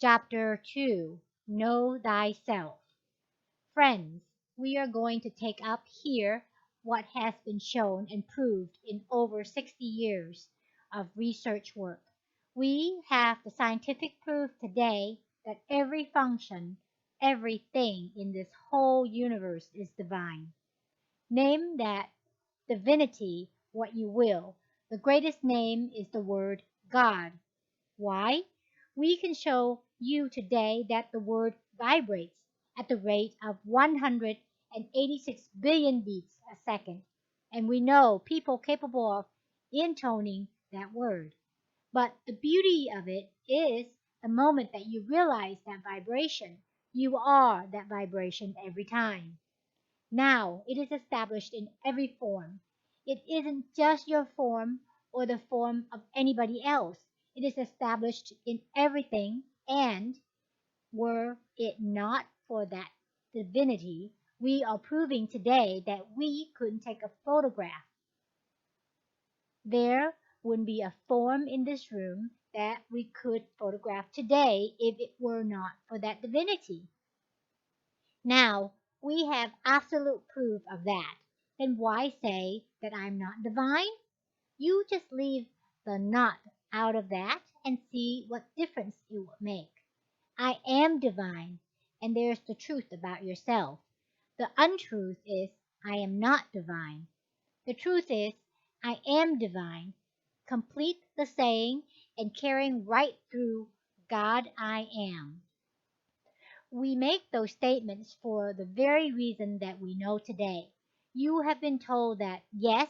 Chapter 2, Know Thyself. Friends, we are going to take up here what has been shown and proved in over 60 years of research work. We have the scientific proof today that every function, everything in this whole universe is divine. Name that divinity what you will. The greatest name is the word God. Why? We can show you today that the word vibrates at the rate of 186 billion beats a second, and we know people capable of intoning that word. But the beauty of it is the moment that you realize that vibration, you are that vibration every time. Now it is established in every form. It isn't just your form or the form of anybody else. It is established in everything, and were it not for that divinity, we are proving today that we couldn't take a photograph. There wouldn't be a form in this room that we could photograph today if it were not for that divinity. Now, we have absolute proof of that. Then why say that I'm not divine? You just leave the not out of that and see what difference it will make. I am divine, and there's the truth about yourself. The untruth is I am not divine. The truth is I am divine. Complete the saying and carrying right through God I am. We make those statements for the very reason that we know today. You have been told that, yes,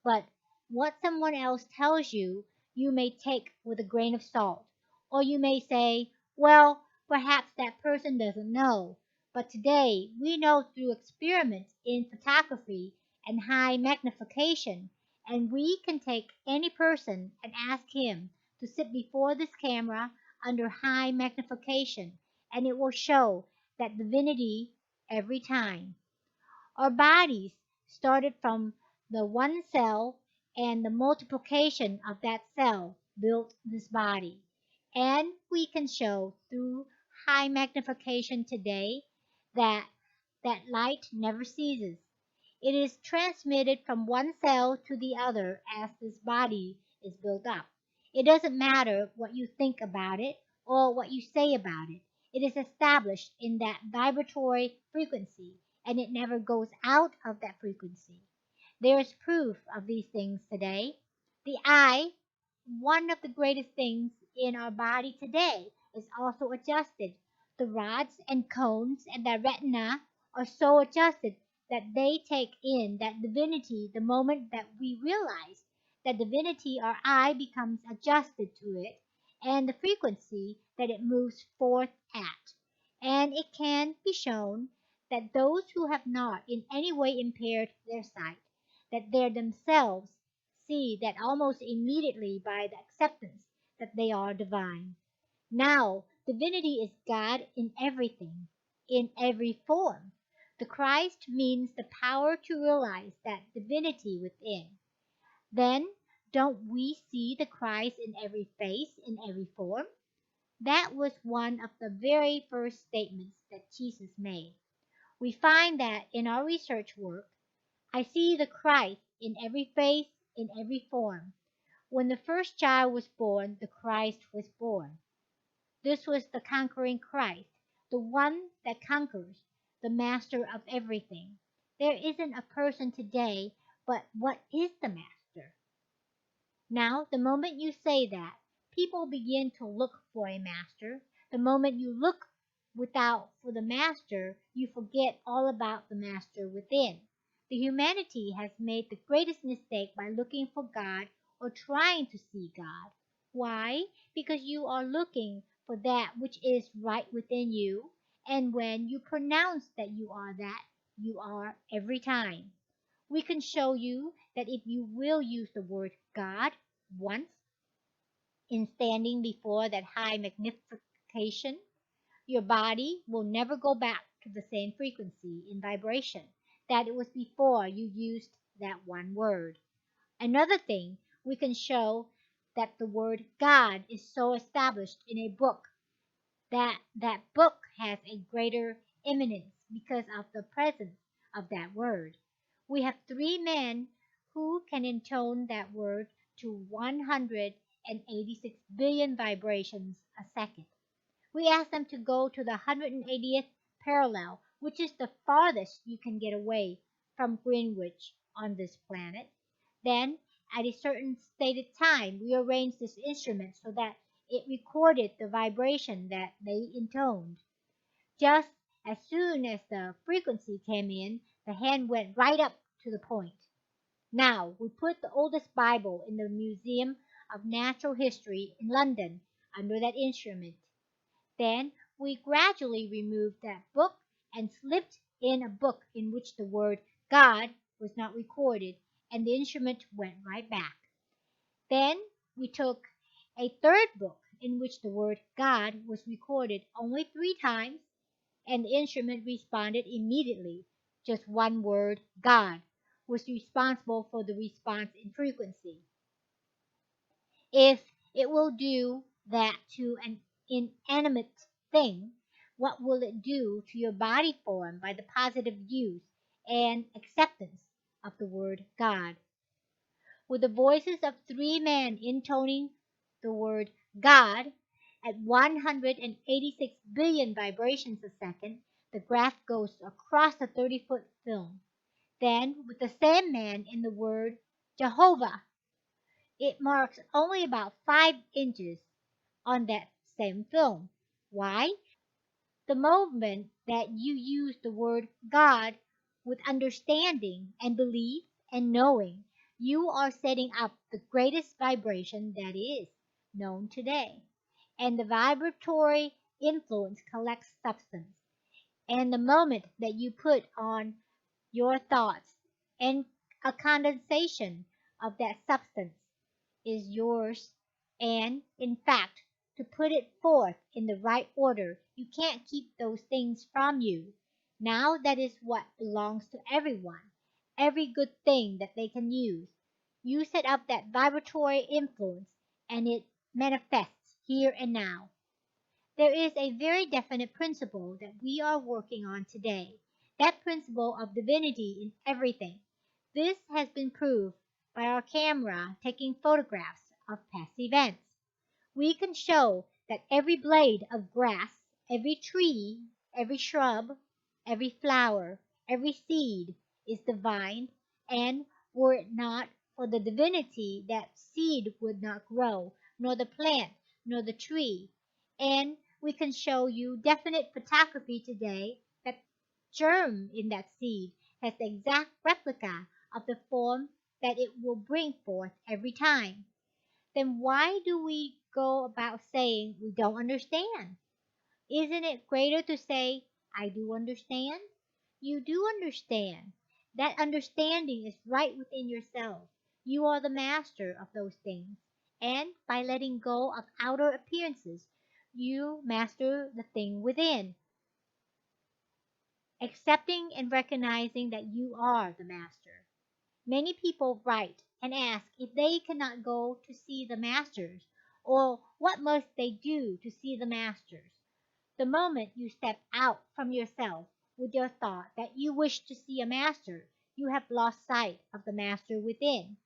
but what someone else tells you, you may take with a grain of salt. Or you may say, well, perhaps that person doesn't know. But today, we know through experiments in photography and high magnification, and we can take any person and ask him to sit before this camera under high magnification, and it will show that divinity every time. Our bodies started from the one cell, and the multiplication of that cell built this body. And we can show through high magnification today that that light never ceases. It is transmitted from one cell to the other as this body is built up. It doesn't matter what you think about it or what you say about it. It is established in that vibratory frequency, and it never goes out of that frequency. There is proof of these things today. The eye, one of the greatest things in our body today, is also adjusted. The rods and cones and the retina are so adjusted that they take in that divinity the moment that we realize that divinity, our eye becomes adjusted to it and the frequency that it moves forth at. And it can be shown that those who have not in any way impaired their sight, that they themselves see that almost immediately by the acceptance that they are divine. Now, divinity is God in everything, in every form. The Christ means the power to realize that divinity within. Then, don't we see the Christ in every face, in every form? That was one of the very first statements that Jesus made. We find that in our research work. I see the Christ in every face, in every form. When the first child was born, the Christ was born. This was the conquering Christ, the one that conquers, the master of everything. There isn't a person today, but what is the master? Now, the moment you say that, people begin to look for a master. The moment you look without for the master, you forget all about the master within. The humanity has made the greatest mistake by looking for God or trying to see God. Why? Because you are looking for that which is right within you, and when you pronounce that you are that, you are every time. We can show you that if you will use the word God once in standing before that high magnification, your body will never go back to the same frequency in vibration that it was before you used that one word. Another thing, we can show that the word God is so established in a book that book has a greater eminence because of the presence of that word. We have three men who can intone that word to 186 billion vibrations a second. We ask them to go to the 180th parallel, which is the farthest you can get away from Greenwich on this planet. Then, at a certain stated time, we arranged this instrument so that it recorded the vibration that they intoned. Just as soon as the frequency came in, the hand went right up to the point. Now, we put the oldest Bible in the Museum of Natural History in London under that instrument. Then we gradually removed that book and slipped in a book in which the word God was not recorded, and the instrument went right back. Then we took a third book in which the word God was recorded only 3 times, and the instrument responded immediately. Just one word, God, was responsible for the response in frequency. If it will do that to an inanimate thing, what will it do to your body form by the positive use and acceptance of the word God? With the voices of 3 men intoning the word God at 186 billion vibrations a second, the graph goes across a 30-foot film. Then, with the same man in the word Jehovah, it marks only about 5 inches on that same film. Why? The moment that you use the word God with understanding and belief and knowing, you are setting up the greatest vibration that is known today. And the vibratory influence collects substance. And the moment that you put on your thoughts and a condensation of that substance is yours, and in fact, to put it forth in the right order, you can't keep those things from you. Now that is what belongs to everyone, every good thing that they can use. You set up that vibratory influence, and it manifests here and now. There is a very definite principle that we are working on today, that principle of divinity in everything. This has been proved by our camera taking photographs of past events. We can show that every blade of grass, every tree, every shrub, every flower, every seed is divine, and were it not for the divinity, that seed would not grow, nor the plant, nor the tree. And we can show you definite photography today that germ in that seed has the exact replica of the form that it will bring forth every time. Then why do we go about saying we don't understand? Isn't it greater to say, I do understand? You do understand. That understanding is right within yourself. You are the master of those things. And by letting go of outer appearances, you master the thing within. Accepting and recognizing that you are the master. Many people write and ask if they cannot go to see the masters, or what must they do to see the masters. The moment you step out from yourself with your thought that you wish to see a master, you have lost sight of the master within.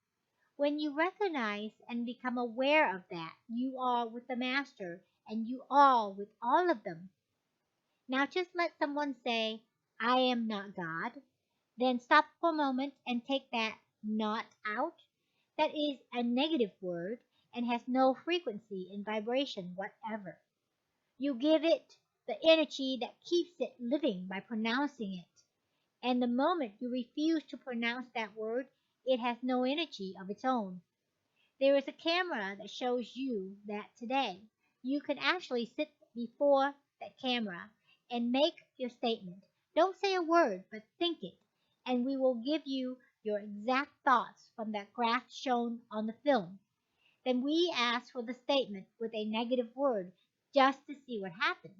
When you recognize and become aware of that, you are with the master, and you are with all of them. Now just let someone say, I am not God. Then stop for a moment and take that not out. That is a negative word and has no frequency and vibration whatever. You give it the energy that keeps it living by pronouncing it. And the moment you refuse to pronounce that word, it has no energy of its own. There is a camera that shows you that today. You can actually sit before that camera and make your statement. Don't say a word, but think it, and we will give you your exact thoughts from that graph shown on the film. Then we ask for the statement with a negative word just to see what happens.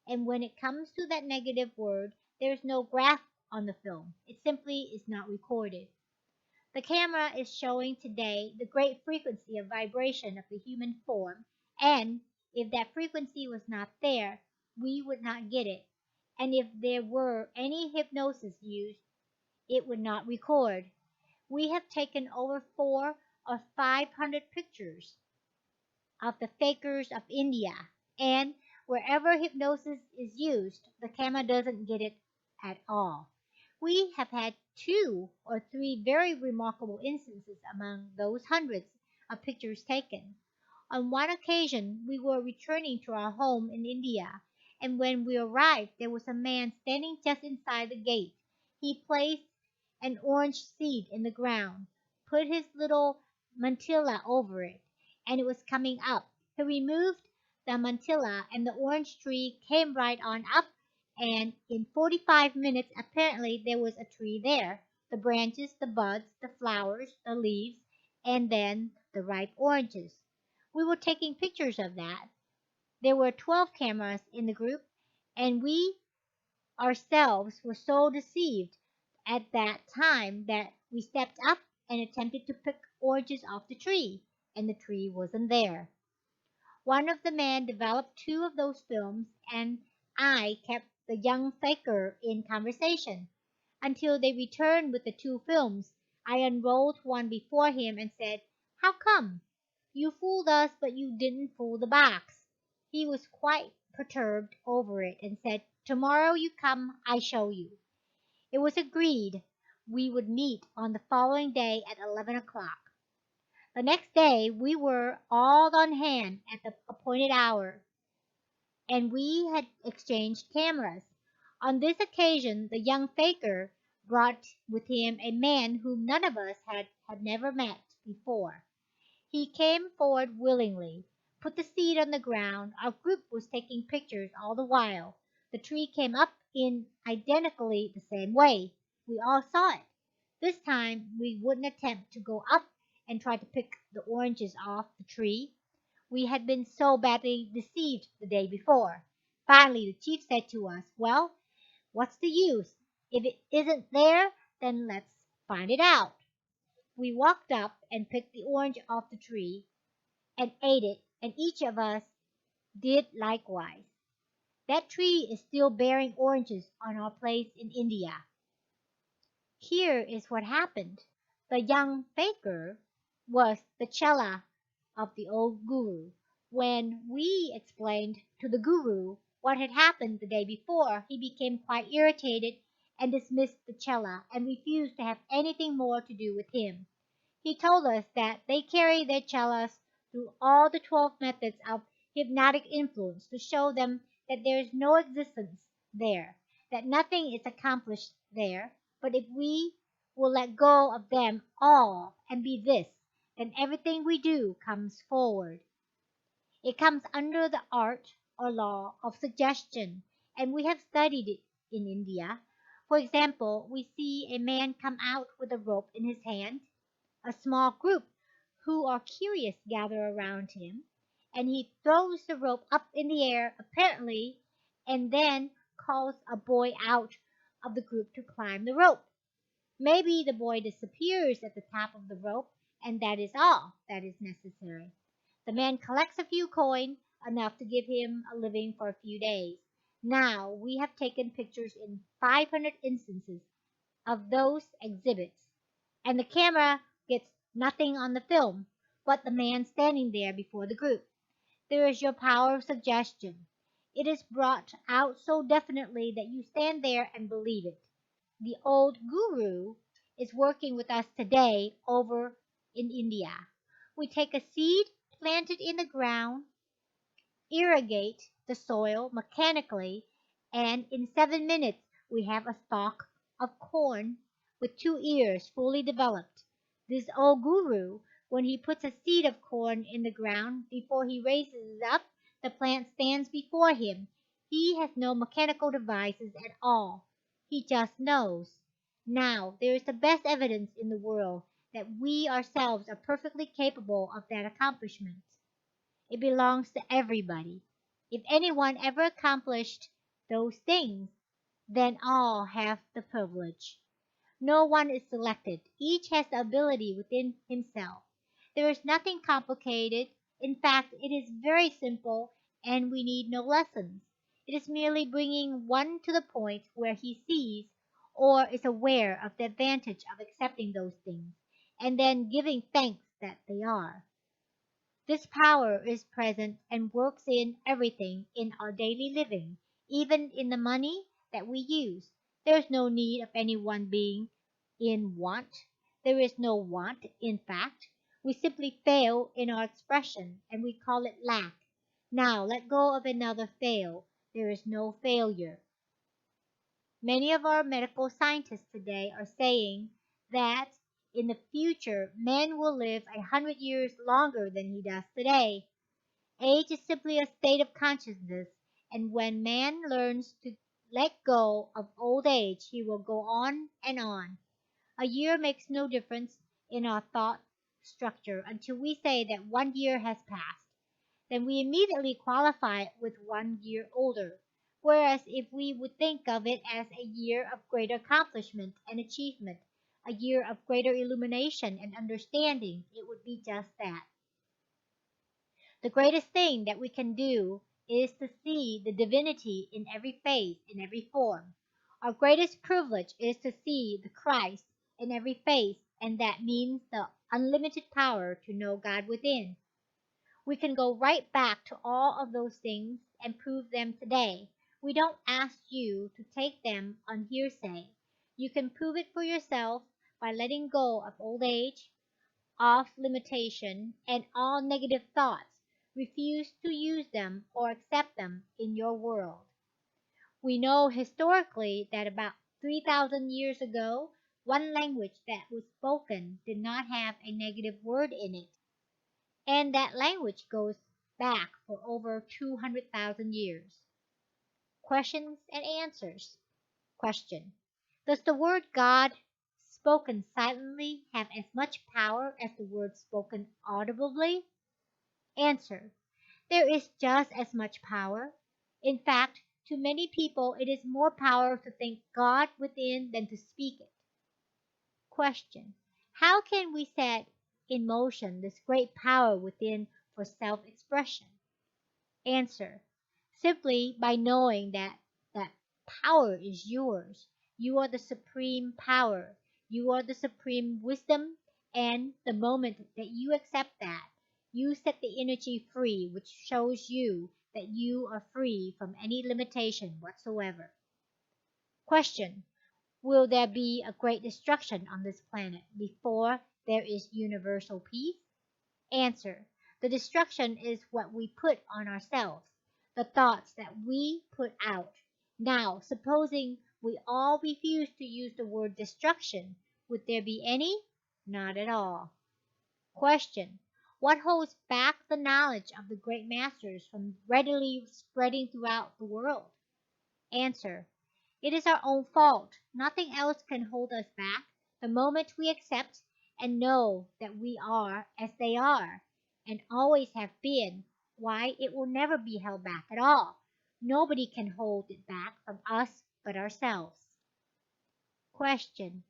And when it comes to that negative word, there is no graph on the film. It simply is not recorded. The camera is showing today the great frequency of vibration of the human form, and If that frequency was not there, we would not get it. And if there were any hypnosis used, it would not record. We have taken over 400 or 500 pictures of the fakers of India, and wherever hypnosis is used, the camera doesn't get it at all. We have had 2 or 3 very remarkable instances among those hundreds of pictures taken. On one occasion, we were returning to our home in India, and when we arrived, there was a man standing just inside the gate. He placed an orange seed in the ground, put his little mantilla over it, and it was coming up. He removed the mantilla, and the orange tree came right on up, and in 45 minutes, apparently, there was a tree there. The branches, the buds, the flowers, the leaves, and then the ripe oranges. We were taking pictures of that. There were 12 cameras in the group, and we ourselves were so deceived at that time that we stepped up and attempted to pick oranges off the tree, and the tree wasn't there. One of the men developed 2 of those films, and I kept the young faker in conversation until they returned with the 2 films. I unrolled one before him and said, "How come? You fooled us, but you didn't fool the box." He was quite perturbed over it and said, "Tomorrow you come, I show you." It was agreed we would meet on the following day at 11 o'clock. The next day we were all on hand at the appointed hour, and we had exchanged cameras. On this occasion the young faker brought with him a man whom none of us had never met before. He came forward willingly, put the seed on the ground. Our group was taking pictures all the while. The tree came up in identically the same way. We all saw it. This time we wouldn't attempt to go up and try to pick the oranges off the tree. We had been so badly deceived the day before. Finally, the chief said to us, "Well, what's the use? If it isn't there, then let's find it out." We walked up and picked the orange off the tree and ate it, and each of us did likewise. That tree is still bearing oranges on our place in India. Here is what happened. The young faker was the chela of the old guru. When we explained to the guru what had happened the day before, he became quite irritated and dismissed the chela and refused to have anything more to do with him. He told us that they carry their chelas through all the 12 methods of hypnotic influence to show them that there is no existence there, that nothing is accomplished there, but if we will let go of them all and be this, then everything we do comes forward. It comes under the art or law of suggestion, and we have studied it in India. For example, we see a man come out with a rope in his hand. A small group who are curious gather around him, and he throws the rope up in the air, apparently, and then calls a boy out of the group to climb the rope. Maybe the boy disappears at the top of the rope, and that is all that is necessary. The man collects a few coins, enough to give him a living for a few days. Now we have taken pictures in 500 instances of those exhibits, and the camera gets nothing on the film but the man standing there before the group. There is your power of suggestion. It is brought out so definitely that you stand there and believe it. The old guru is working with us today over in India. We take a seed, plant it in the ground, irrigate the soil mechanically, and in 7 minutes we have a stalk of corn with 2 ears fully developed. This old guru, when he puts a seed of corn in the ground, before he raises it up, the plant stands before him. He has no mechanical devices at all. He just knows. Now, there is the best evidence in the world that we ourselves are perfectly capable of that accomplishment. It belongs to everybody. If anyone ever accomplished those things, then all have the privilege. No one is selected. Each has the ability within himself. There is nothing complicated. In fact, it is very simple and we need no lessons. It is merely bringing one to the point where he sees or is aware of the advantage of accepting those things, and then giving thanks that they are. This power is present and works in everything in our daily living, even in the money that we use. There is no need of anyone being in want. There is no want, in fact. We simply fail in our expression, and we call it lack. Now let go of another fail. There is no failure. Many of our medical scientists today are saying that in the future, man will live 100 years longer than he does today. Age is simply a state of consciousness, and when man learns to let go of old age, he will go on and on. A year makes no difference in our thought structure until we say that 1 year has passed. Then we immediately qualify it with 1 year older. Whereas if we would think of it as a year of greater accomplishment and achievement, a year of greater illumination and understanding, it would be just that. The greatest thing that we can do is to see the divinity in every face, in every form. Our greatest privilege is to see the Christ in every face, and that means the unlimited power to know God within. We can go right back to all of those things and prove them today. We don't ask you to take them on hearsay. You can prove it for yourself by letting go of old age, of limitation, and all negative thoughts. Refuse to use them or accept them in your world. We know historically that about 3,000 years ago, one language that was spoken did not have a negative word in it, and that language goes back for over 200,000 years. Questions and answers. Question. Does the word God spoken silently have as much power as the word spoken audibly? Answer. There is just as much power. In fact, to many people it is more power to think God within than to speak it. Question. How can we set in motion this great power within for self-expression? Answer. Simply by knowing that power is yours. You are the supreme power. You are the supreme wisdom, and the moment that you accept that, you set the energy free, which shows you that you are free from any limitation whatsoever. Question. Will there be a great destruction on this planet before there is universal peace? Answer. The destruction is what we put on ourselves, the thoughts that we put out. Now, supposing we all refuse to use the word destruction, would there be any? Not at all. Question. What holds back the knowledge of the great masters from readily spreading throughout the world? Answer. It is our own fault. Nothing else can hold us back. The moment we accept and know that we are as they are, and always have been, why, it will never be held back at all. Nobody can hold it back from us but ourselves. Question.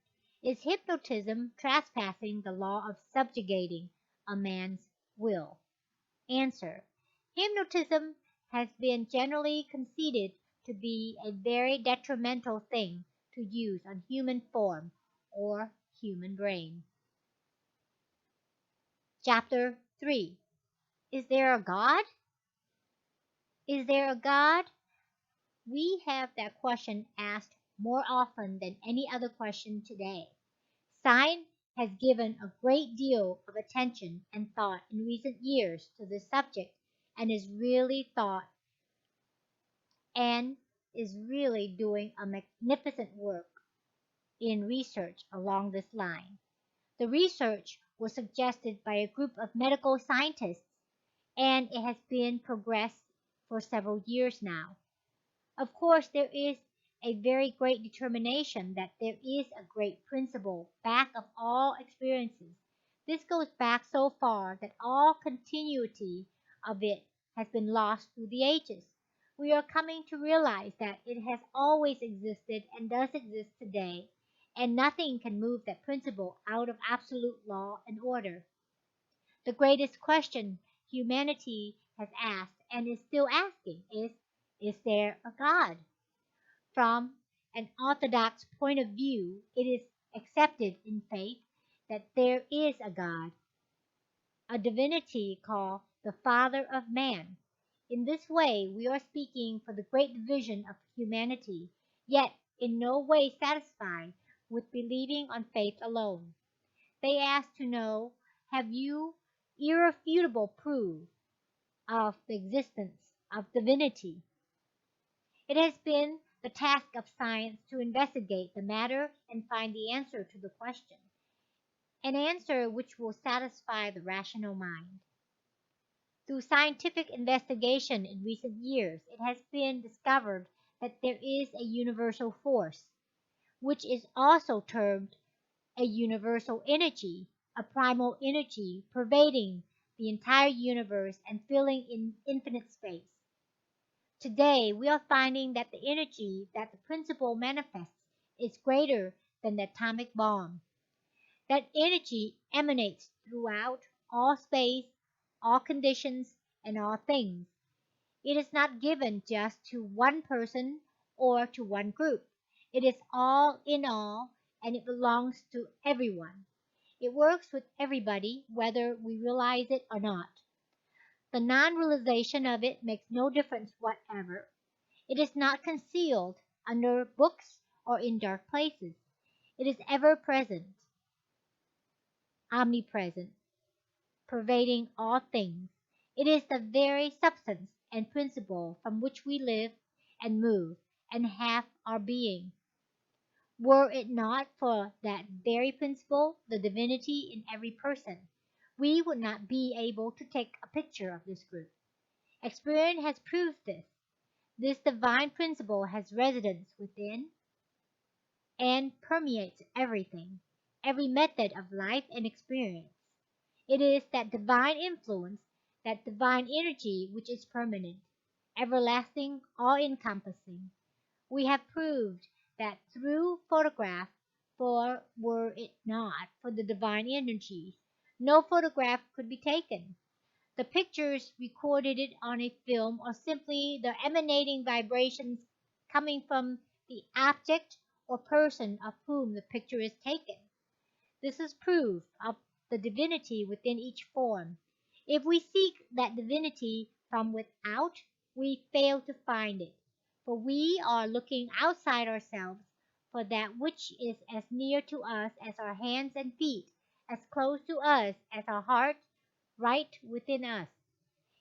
Is hypnotism trespassing the law of subjugating a man's will? Answer. Hypnotism has been generally conceded to be a very detrimental thing to use on human form or human brain. Chapter 3. Is there a God? Is there a God? We have that question asked more often than any other question today. Science has given a great deal of attention and thought in recent years to this subject and is really doing a magnificent work in research along this line. The research was suggested by a group of medical scientists, and it has been progressed for several years now. Of course, there is a very great determination that there is a great principle back of all experiences. This goes back so far that all continuity of it has been lost through the ages. We are coming to realize that it has always existed and does exist today, and nothing can move that principle out of absolute law and order. The greatest question humanity has asked and is still asking is there a God? From an orthodox point of view, it is accepted in faith that there is a God, a divinity called the Father of man. In this way, we are speaking for the great division of humanity, yet in no way satisfied with believing on faith alone. They ask to know, have you irrefutable proof of the existence of divinity? It has been the task of science to investigate the matter and find the answer to the question, an answer which will satisfy the rational mind. Through scientific investigation in recent years, it has been discovered that there is a universal force, which is also termed a universal energy, a primal energy pervading the entire universe and filling in infinite space. Today, we are finding that the energy that the principle manifests is greater than the atomic bomb. That energy emanates throughout all space, all conditions, and all things. It is not given just to one person or to one group. It is all in all, and it belongs to everyone. It works with everybody, whether we realize it or not. The non realization of it makes no difference whatever. It is not concealed under books or in dark places. It is ever present, omnipresent, pervading all things. It is the very substance and principle from which we live and move and have our being. Were it not for that very principle, the divinity in every person, we would not be able to take a picture of this group. Experience has proved this. This divine principle has residence within and permeates everything, every method of life and experience. It is that divine influence, that divine energy which is permanent, everlasting, all encompassing. We have proved that through photograph, for were it not for the divine energy, no photograph could be taken. The pictures recorded it on a film are simply the emanating vibrations coming from the object or person of whom the picture is taken. This is proof of the divinity within each form. If we seek that divinity from without, we fail to find it, for we are looking outside ourselves for that which is as near to us as our hands and feet, as close to us as our heart, right within us.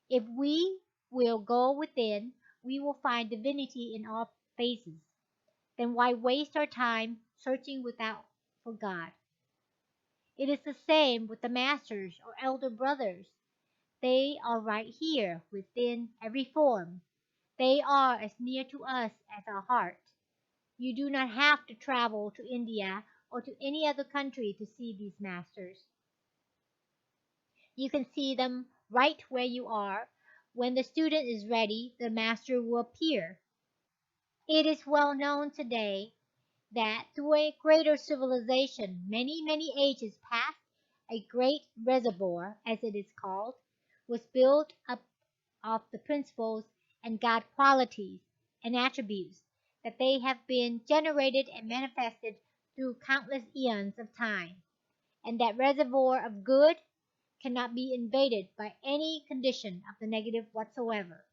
If we will go within, we will find divinity in all phases. Then why waste our time searching without for God? It is the same with the masters or elder brothers. They are right here within every form. They are as near to us as our heart. You do not have to travel to India or to any other country to see these masters. You can see them right where you are. When the student is ready, the master will appear. It is well known today that through a greater civilization, many, many ages past, a great reservoir, as it is called, was built up of the principles and God qualities and attributes that they have been generated and manifested through countless eons of time, and that reservoir of good cannot be invaded by any condition of the negative whatsoever.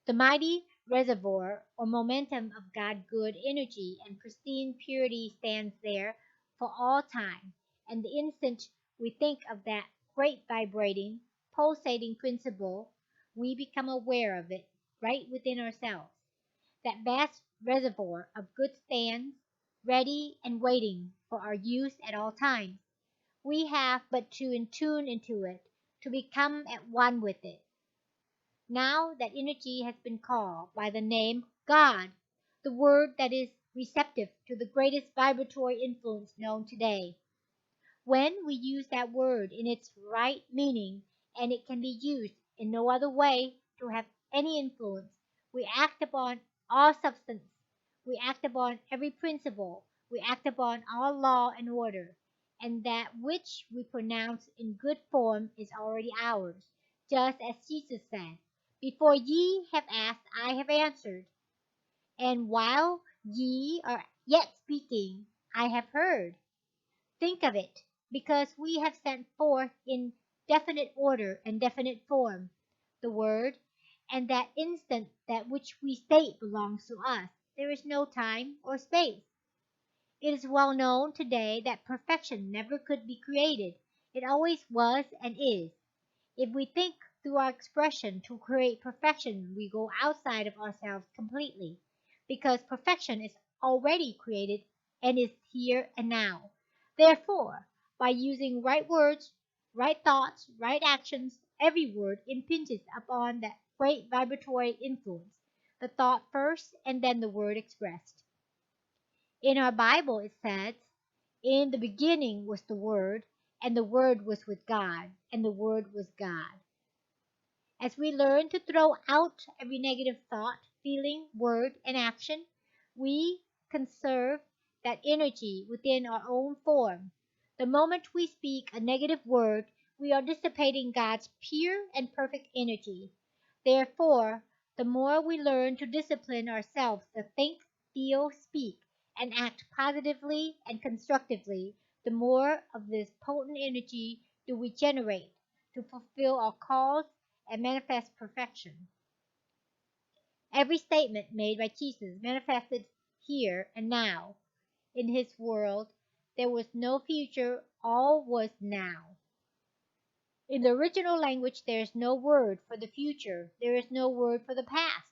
The mighty reservoir or momentum of God good energy and pristine purity stands there for all time, and the instant we think of that great vibrating, pulsating principle, we become aware of it right within ourselves. That vast reservoir of good stands ready and waiting for our use at all times. We have but to intune into it, to become at one with it. Now that energy has been called by the name God, the word that is receptive to the greatest vibratory influence known today. When we use that word in its right meaning, and it can be used in no other way to have any influence, we act upon all substance, we act upon every principle, we act upon all law and order, and that which we pronounce in good form is already ours, just as Jesus said. Before ye have asked, I have answered. And while ye are yet speaking, I have heard. Think of it, because we have sent forth in definite order and definite form the word, and that instant that which we state belongs to us. There is no time or space. It is well known today that perfection never could be created. It always was and is. If we think through our expression to create perfection, we go outside of ourselves completely, because perfection is already created and is here and now. Therefore, by using right words, right thoughts, right actions, every word impinges upon that great vibratory influence, the thought first and then the word expressed. In our Bible it says, in the beginning was the Word, and the Word was with God, and the Word was God. As we learn to throw out every negative thought, feeling, word, and action, we conserve that energy within our own form. The moment we speak a negative word, we are dissipating God's pure and perfect energy. Therefore, the more we learn to discipline ourselves to think, feel, speak, and act positively and constructively, the more of this potent energy do we generate to fulfill our calls and manifest perfection. Every statement made by Jesus manifested here and now. In his world, there was no future, all was now. In the original language, there is no word for the future, there is no word for the past.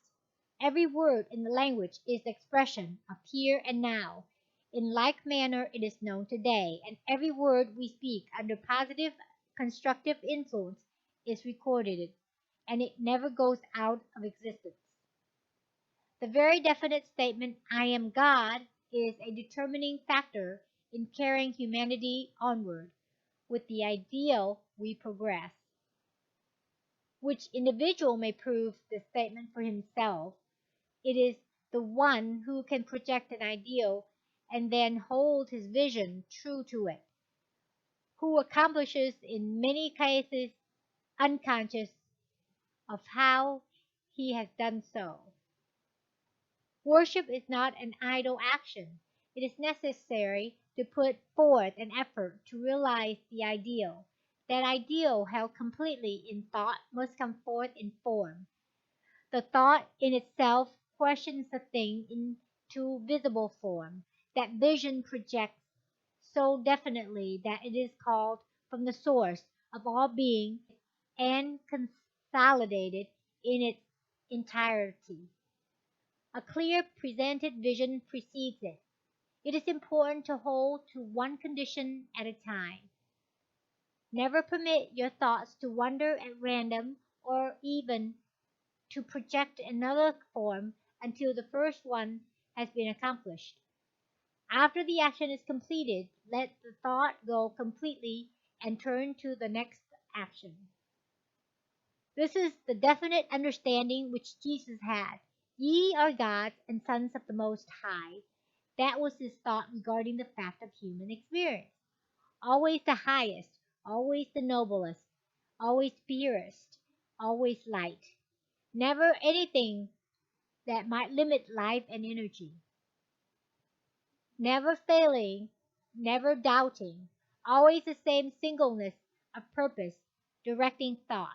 Every word in the language is the expression of here and now. In like manner, it is known today, and every word we speak under positive, constructive influence is recorded, and it never goes out of existence. The very definite statement, I am God, is a determining factor in carrying humanity onward. With the ideal, we progress. Which individual may prove the statement for himself? It is the one who can project an ideal and then hold his vision true to it, who accomplishes in many cases unconscious of how he has done so. Worship is not an idle action. It is necessary to put forth an effort to realize the ideal. That ideal held completely in thought must come forth in form. The thought in itself questions the thing into visible form. That vision projects so definitely that it is called from the source of all being and consolidated in its entirety. A clear presented vision precedes it. It is important to hold to one condition at a time. Never permit your thoughts to wander at random or even to project another form until the first one has been accomplished. After the action is completed, let the thought go completely and turn to the next action. This is the definite understanding which Jesus had. Ye are gods and sons of the Most High. That was his thought regarding the fact of human experience. Always the highest, always the noblest, always purest, always light. Never anything that might limit life and energy. Never failing, never doubting. Always the same singleness of purpose, directing thought.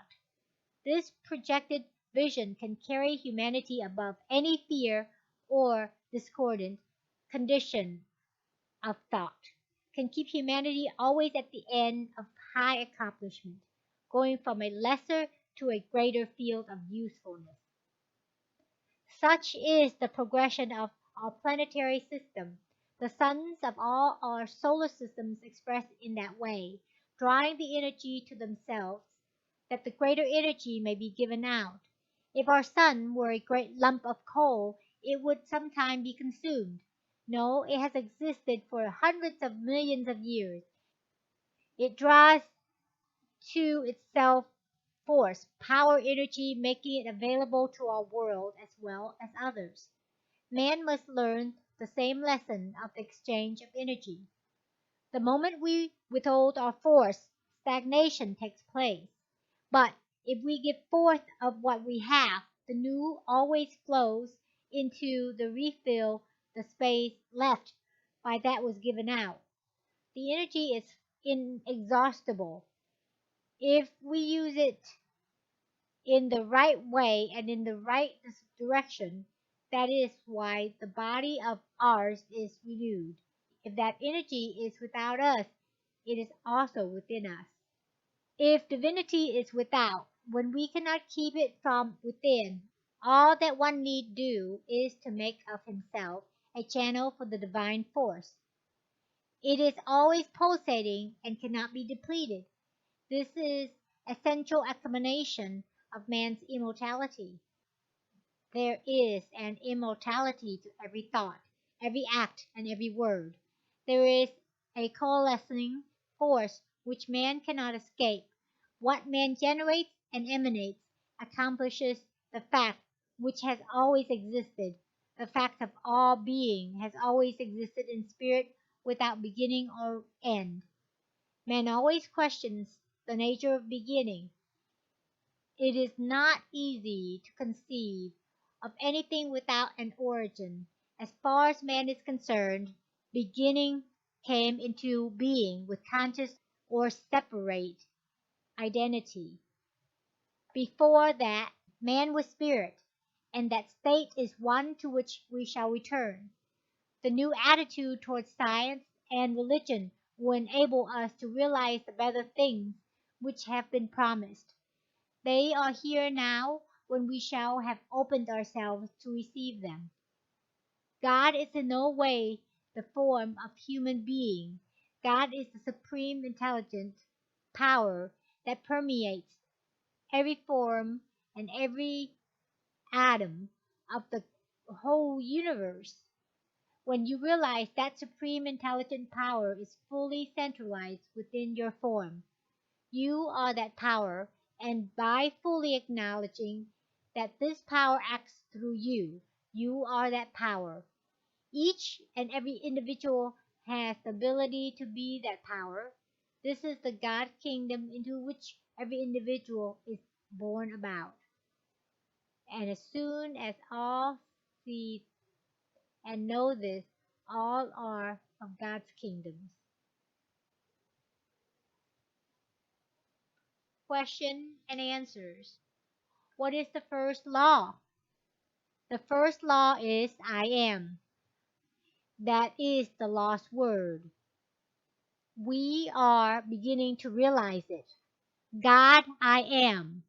This projected vision can carry humanity above any fear or discordant condition of thought, can keep humanity always at the end of high accomplishment, going from a lesser to a greater field of usefulness. Such is the progression of our planetary system. The suns of all our solar systems express in that way, drawing the energy to themselves, that the greater energy may be given out. If our sun were a great lump of coal, it would sometime be consumed. No, it has existed for hundreds of millions of years. It draws to itself force, power, energy, making it available to our world as well as others. Man must learn the same lesson of the exchange of energy. The moment we withhold our force, stagnation takes place. But If we give forth of what we have, the new always flows into the refill the space left by that was given out. The energy is inexhaustible. If we use it in the right way and in the right direction, that is why the body of ours is renewed. If that energy is without us, it is also within us. If divinity is without, when we cannot keep it from within, all that one need do is to make of himself a channel for the divine force. It is always pulsating and cannot be depleted. This is essential explanation of man's immortality. There is an immortality to every thought, every act, and every word. There is a coalescing force which man cannot escape. What man generates and emanates accomplishes the fact which has always existed. The fact of all being has always existed in spirit without beginning or end. Man always questions the nature of beginning. It is not easy to conceive of anything without an origin. As far as man is concerned, beginning came into being with conscious or separate identity. Before that, man was spirit, and that state is one to which we shall return. The new attitude towards science and religion will enable us to realize the better things which have been promised. They are here now when we shall have opened ourselves to receive them. God is in no way the form of human being. God is the supreme intelligent power that permeates every form and every atom of the whole universe. When you realize that supreme intelligent power is fully centralized within your form, you are that power, and by fully acknowledging that this power acts through you, you are that power. Each and every individual has the ability to be that power. This is the God kingdom into which every individual is born about. And as soon as all see and know this, all are of God's kingdoms. Question and answers. What is the first law? The first law is I am. That is the lost word. We are beginning to realize it. God, I am.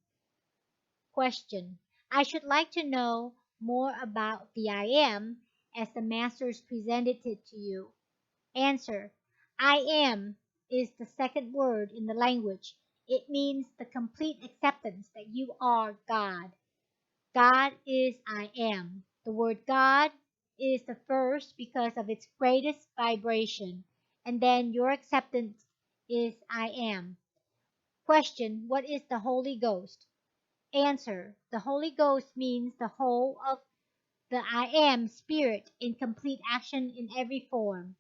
Question. I should like to know more about the I am as the masters presented it to you. Answer. I am is the second word in the language. It means the complete acceptance that you are God. God is I am. The word God is the first because of its greatest vibration, and then your acceptance is I am. Question. What is the Holy Ghost? Answer. The Holy Ghost means the whole of the I am spirit in complete action in every form.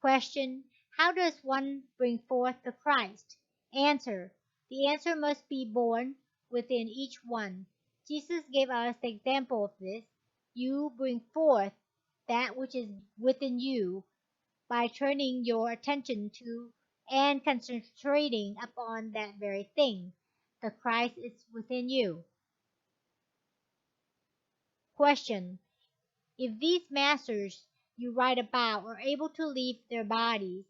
Question. How does one bring forth the Christ? Answer. The answer must be born within each one. Jesus gave us the example of this. You bring forth that which is within you by turning your attention to and concentrating upon that very thing. The Christ is within you. Question. If these masters you write about are able to leave their bodies,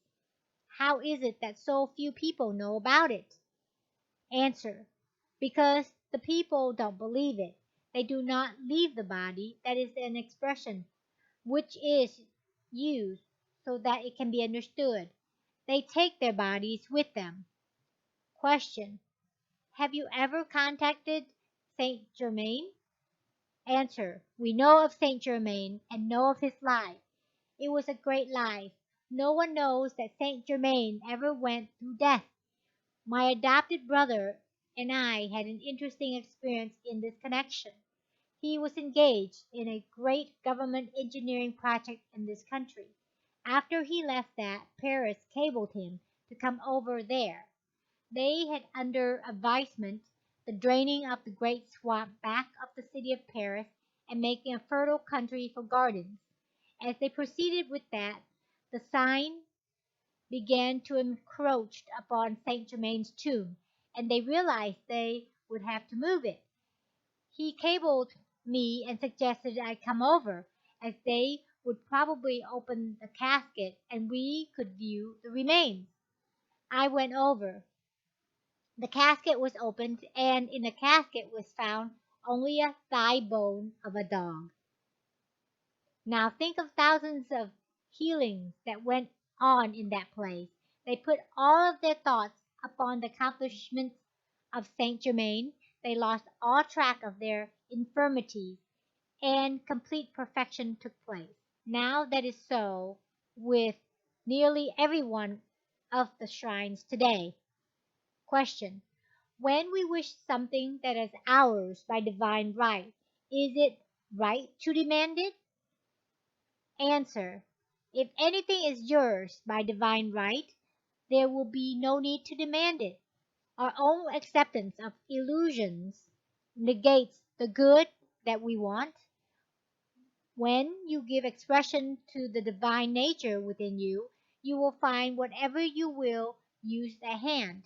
how is it that so few people know about it? Answer. Because the people don't believe it. They do not leave the body. That is an expression which is used so that it can be understood. They take their bodies with them. Question. Have you ever contacted Saint Germain? Answer. We know of Saint Germain and know of his life. It was a great life. No one knows that Saint Germain ever went through death. My adopted brother and I had an interesting experience in this connection. He was engaged in a great government engineering project in this country. After he left that, Paris cabled him to come over there. They had under advisement the draining of the great swamp back of the city of Paris, and making a fertile country for gardens. As they proceeded with that, the sign began to encroach upon Saint Germain's tomb, and they realized they would have to move it. He cabled me and suggested I come over, as they would probably open the casket and we could view the remains. I went over. The casket was opened, and in the casket was found only a thigh bone of a dog. Now think of thousands of healings that went on in that place. They put all of their thoughts upon the accomplishments of Saint Germain. They lost all track of their infirmities, and complete perfection took place. Now that is so with nearly every one of the shrines today. Question: when we wish something that is ours by divine right, is it right to demand it? Answer: if anything is yours by divine right, there will be no need to demand it. Our own acceptance of illusions negates the good that we want. When you give expression to the divine nature within you, you will find whatever you will use at hand.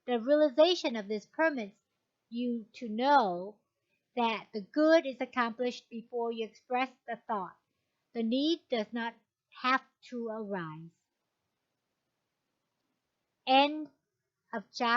The realization of this permits you to know that the good is accomplished before you express the thought. The need does not have to arise. End of chapter.